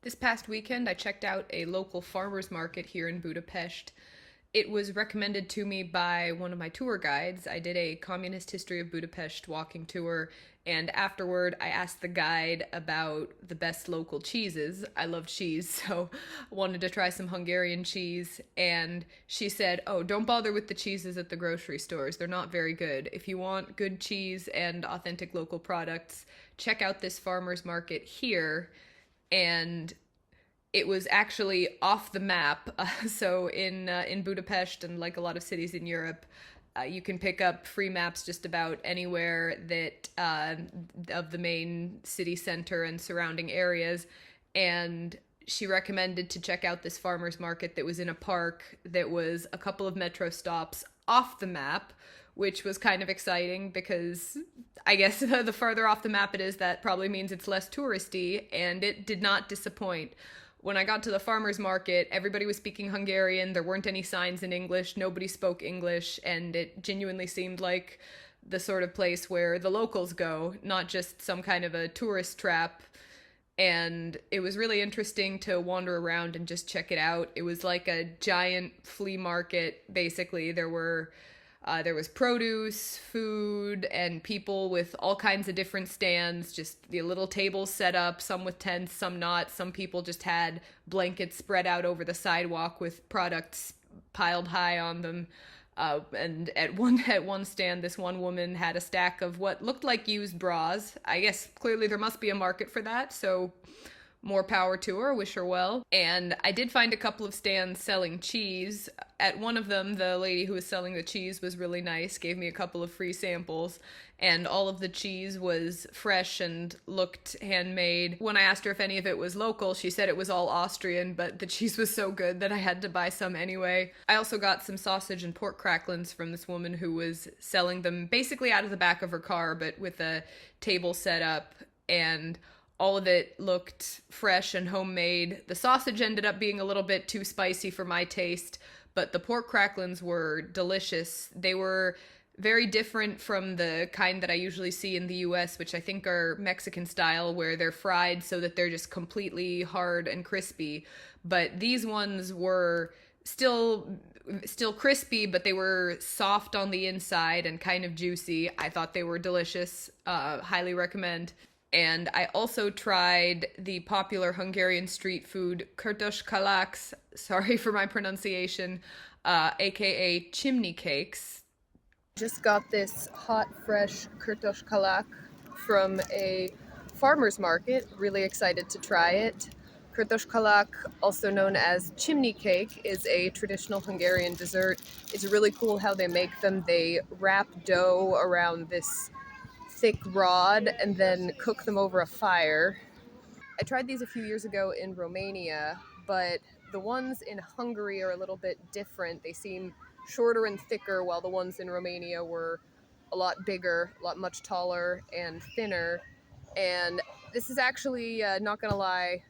This past weekend, I checked out a local farmers market here in Budapest. It was recommended to me by one of my tour guides. I did a Communist History of Budapest walking tour, and afterward, I asked the guide about the best local cheeses. I love cheese, so I wanted to try some Hungarian cheese, and she said, "Oh, don't bother with the cheeses at the grocery stores. They're not very good. If you want good cheese and authentic local products, check out this farmers market here." And it was actually off the map. So in Budapest and like a lot of cities in Europe, you can pick up free maps just about anywhere that of the main city center and surrounding areas. And she recommended to check out this farmers market that was in a park that was a couple of metro stops off the map, which was kind of exciting because I guess the farther off the map it is, that probably means it's less touristy, and it did not disappoint. When I got to the farmers market, everybody was speaking Hungarian. There weren't any signs in English. Nobody spoke English, and it genuinely seemed like the sort of place where the locals go, not just some kind of a tourist trap. And it was really interesting to wander around and just check it out. It was like a giant flea market, basically. There was produce, food, and people with all kinds of different stands, just the little tables set up, some with tents, some not. Some people just had blankets spread out over the sidewalk with products piled high on them. And at one stand, this one woman had a stack of what looked like used bras. I guess clearly there must be a market for that, so more power to her, wish her well. And I did find a couple of stands selling cheese. At one of them, the lady who was selling the cheese was really nice, gave me a couple of free samples, and all of the cheese was fresh and looked handmade. When I asked her if any of it was local, she said it was all Austrian, but the cheese was so good that I had to buy some anyway. I also got some sausage and pork cracklings from this woman who was selling them basically out of the back of her car, but with a table set up, and all of it looked fresh and homemade. The sausage ended up being a little bit too spicy for my taste, but the pork cracklings were delicious. They were very different from the kind that I usually see in the US, which I think are Mexican style, where they're fried so that they're just completely hard and crispy. But these ones were still crispy, but they were soft on the inside and kind of juicy. I thought they were delicious. Highly recommend. And I also tried the popular Hungarian street food kurtos kalaks, sorry for my pronunciation, aka chimney cakes. Just got this hot, fresh kurtos kalak from a farmer's market. Really excited to try it. Kurtos kalak, also known as chimney cake, is a traditional Hungarian dessert. It's really cool how they make them. They wrap dough around this thick rod and then cook them over a fire. I tried these a few years ago in Romania, but the ones in Hungary are a little bit different. They seem shorter and thicker, while the ones in Romania were a lot bigger, much taller and thinner. And this is actually, not gonna lie,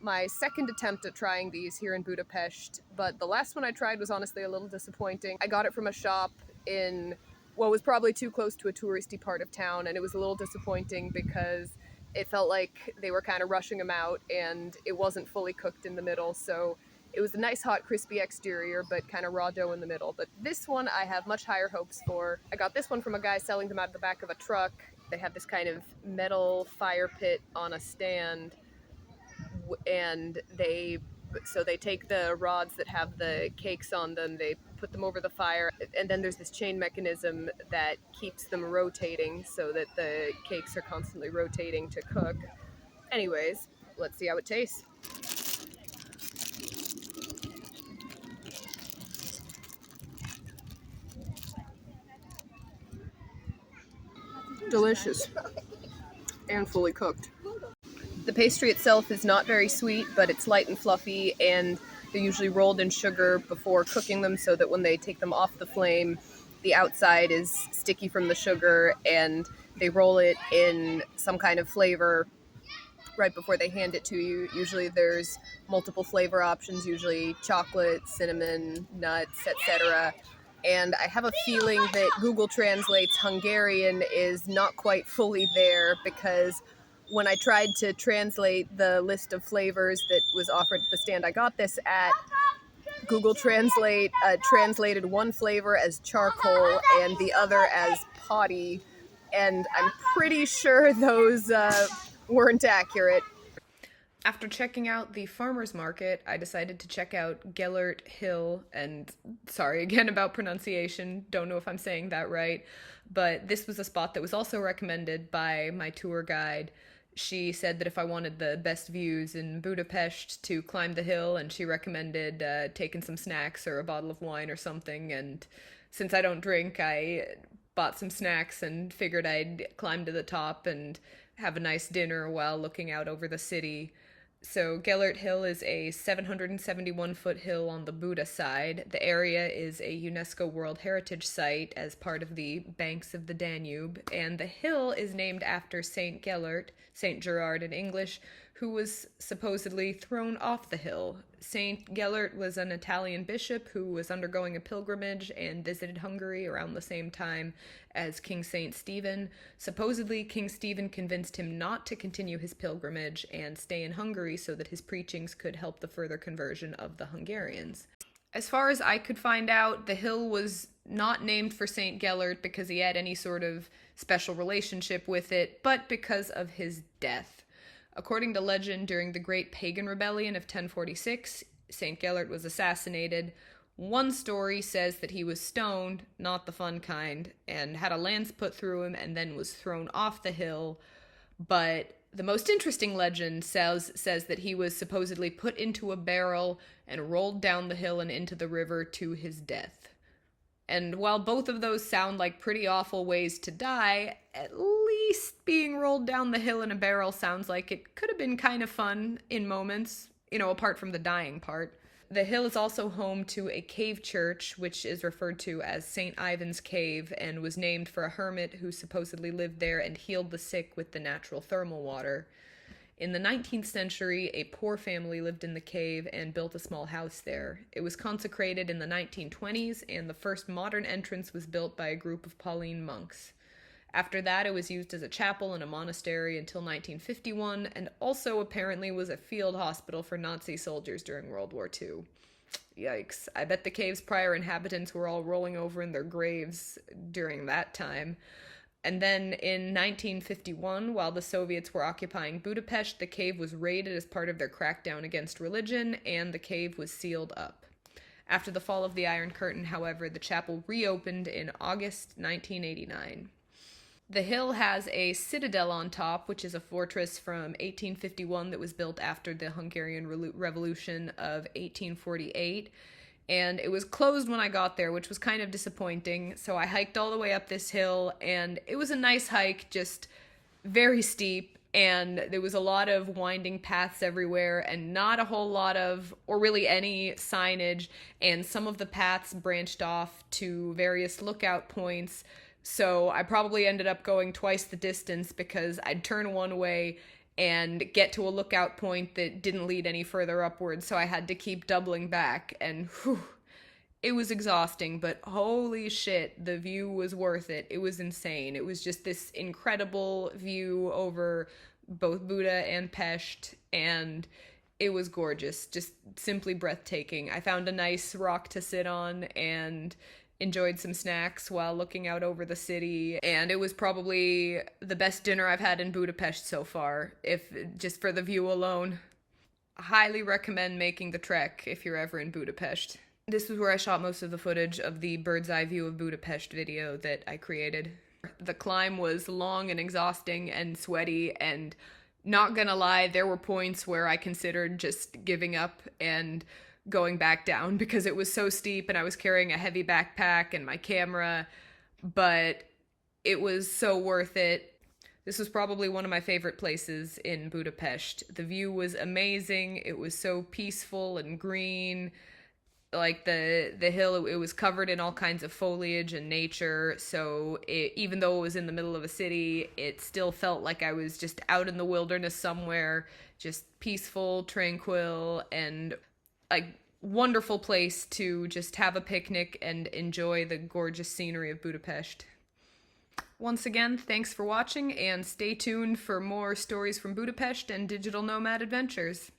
my second attempt at trying these here in Budapest, but the last one I tried was honestly a little disappointing. I got it from a shop in what was probably too close to a touristy part of town, and it was a little disappointing because it felt like they were kind of rushing them out and it wasn't fully cooked in the middle. So it was a nice hot crispy exterior but kind of raw dough in the middle. But this one I have much higher hopes for. I got this one from a guy selling them out of the back of a truck. They have this kind of metal fire pit on a stand, and they take the rods that have the cakes on them, they put them over the fire, and then there's this chain mechanism that keeps them rotating so that the cakes are constantly rotating to cook. Anyways, let's see how it tastes. Delicious and fully cooked. The pastry itself is not very sweet, but it's light and fluffy, and they're usually rolled in sugar before cooking them so that when they take them off the flame, the outside is sticky from the sugar, and they roll it in some kind of flavor right before they hand it to you. Usually there's multiple flavor options, usually chocolate, cinnamon, nuts, etc. And I have a feeling that Google translates Hungarian is not quite fully there, because when I tried to translate the list of flavors that was offered at the stand I got this at, Google Translate translated one flavor as charcoal and the other as potty, and I'm pretty sure those weren't accurate. After checking out the farmer's market, I decided to check out Gellert Hill, and sorry again about pronunciation, don't know if I'm saying that right, but this was a spot that was also recommended by my tour guide. She said that if I wanted the best views in Budapest to climb the hill, and she recommended taking some snacks or a bottle of wine or something, and since I don't drink, I bought some snacks and figured I'd climb to the top and have a nice dinner while looking out over the city. So Gellert Hill is a 771-foot hill on the Buda side. The area is a UNESCO World Heritage Site as part of the banks of the Danube, and the hill is named after Saint Gellert, Saint Gerard in English, who was supposedly thrown off the hill. Saint Gellert was an Italian bishop who was undergoing a pilgrimage and visited Hungary around the same time as King Saint Stephen. Supposedly, King Stephen convinced him not to continue his pilgrimage and stay in Hungary so that his preachings could help the further conversion of the Hungarians. As far as I could find out, the hill was not named for Saint Gellert because he had any sort of special relationship with it, but because of his death. According to legend, during the Great Pagan Rebellion of 1046, St. Gellert was assassinated. One story says that he was stoned, not the fun kind, and had a lance put through him and then was thrown off the hill. But the most interesting legend says that he was supposedly put into a barrel and rolled down the hill and into the river to his death. And while both of those sound like pretty awful ways to die, at least being rolled down the hill in a barrel sounds like it could have been kind of fun in moments, apart from the dying part. The hill is also home to a cave church, which is referred to as St. Ivan's Cave, and was named for a hermit who supposedly lived there and healed the sick with the natural thermal water. In the 19th century, a poor family lived in the cave and built a small house there. It was consecrated in the 1920s, and the first modern entrance was built by a group of Pauline monks. After that, it was used as a chapel and a monastery until 1951, and also apparently was a field hospital for Nazi soldiers during World War II. Yikes. I bet the cave's prior inhabitants were all rolling over in their graves during that time. And then in 1951, while the Soviets were occupying Budapest, the cave was raided as part of their crackdown against religion, and the cave was sealed up. After the fall of the Iron Curtain, however, the chapel reopened in August 1989. The hill has a citadel on top, which is a fortress from 1851 that was built after the Hungarian Revolution of 1848. And it was closed when I got there, which was kind of disappointing. So I hiked all the way up this hill, and it was a nice hike, just very steep, and there was a lot of winding paths everywhere and not a whole lot of, or really any signage, and some of the paths branched off to various lookout points. So I probably ended up going twice the distance because I'd turn one way and get to a lookout point that didn't lead any further upwards, so I had to keep doubling back, and it was exhausting, but holy shit, the view was worth it. It was insane. It was just this incredible view over both Buda and Pest, and it was gorgeous, just simply breathtaking. I found a nice rock to sit on and enjoyed some snacks while looking out over the city, and it was probably the best dinner I've had in Budapest so far, if just for the view alone. I highly recommend making the trek if you're ever in Budapest. This was where I shot most of the footage of the bird's eye view of Budapest video that I created. The climb was long and exhausting and sweaty, and not gonna lie, there were points where I considered just giving up and going back down because it was so steep and I was carrying a heavy backpack and my camera, but it was so worth it. This was probably one of my favorite places in Budapest. The view was amazing. It was so peaceful and green. Like the hill, it was covered in all kinds of foliage and nature, so even though it was in the middle of a city, it still felt like I was just out in the wilderness somewhere, just peaceful, tranquil, and like wonderful place to just have a picnic and enjoy the gorgeous scenery of Budapest. Once again, thanks for watching, and stay tuned for more stories from Budapest and digital nomad adventures.